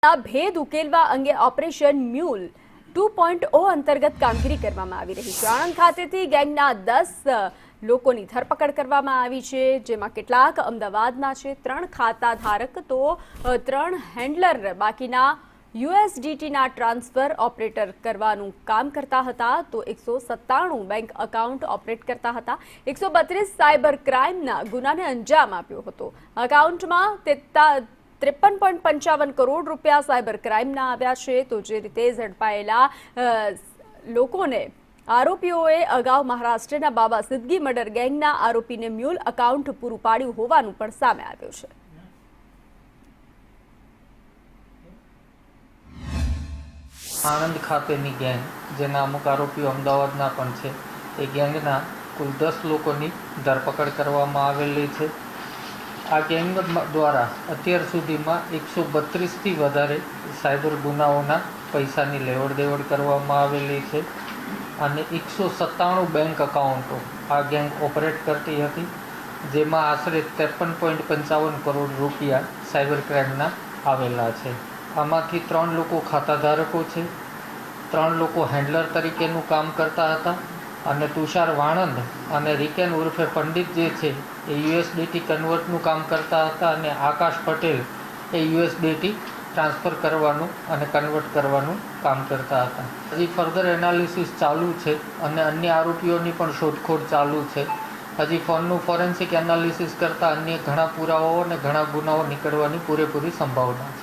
भेद उकेलवा अंगे operation mule 2.0 अंतर्गत कामगीरी કરવામાં આવી રહી છે। આણંદ ખાતેથી ગેંગના 10 લોકોની ધરપકડ કરવામાં આવી છે, જેમાં કેટલાક અમદાવાદના છે, 3 ખાતા ધારક તો 3 હેન્ડલર બાકીના યુએસડીટીના ટ્રાન્સફર ઓપરેટર કરવાનું કામ કરતા હતા, તો 197 બેંક એકાઉન્ટ ઓપરેટ કરતા હતા। 132 સાયબર ક્રાઇમના ગુનાને અંજામ આપ્યો હતો। એકાઉન્ટમાં 53.55 કરોડ રૂપિયા સાયબર ક્રાઇમના આવ્યા છે। તો જે રીતે ઝડપાયેલા લોકોને આરોપીઓએ અગાઉ મહારાષ્ટ્રના બાબા સિદ્દગી મર્ડર ગેંગના આરોપીને મ્યુલ એકાઉન્ટ પૂરું પાડ્યું હોવાનું પણ સામે આવ્યું છે। આણંદ ખાતેની ગેંગ, જેના અમુક આરોપીઓ અમદાવાદના પણ છે, એ ગેંગના કુલ 10 લોકોની ધરપકડ કરવામાં આવેલી છે। આ ગેંગ દ્વારા અત્યાર સુધીમાં 132થી વધારે સાયબર ગુનાઓના પૈસાની લેવડ દેવડ કરવામાં આવેલી છે અને 197 બેંક એકાઉન્ટો આ ગેંગ ઓપરેટ કરતી હતી, જેમાં આશરે 53.55 કરોડ રૂપિયા સાયબર ક્રાઇમના આવેલા છે। આમાંથી 3 લોકો ખાતાધારકો છે, 3 લોકો હેન્ડલર તરીકેનું કામ કરતા હતા અને તુષાર વાણંદ અને રિકેન ઉર્ફે પંડિત જે છે એ યુએસડીટી કન્વર્ટનું કામ કરતા હતા અને આકાશ પટેલ એ યુએસડીટી ટ્રાન્સફર કરવાનું અને કન્વર્ટ કરવાનું કામ કરતા હતા। હજી ફર્ધર એનાલિસિસ ચાલુ છે અને અન્ય આરોપીઓની પણ શોધખોળ ચાલુ છે। હજી ફોનનું ફોરેન્સિક એનાલિસિસ કરતાં અન્ય ઘણા પુરાવાઓ અને ઘણા ગુનાઓ નીકળવાની પૂરેપૂરી સંભાવના છે।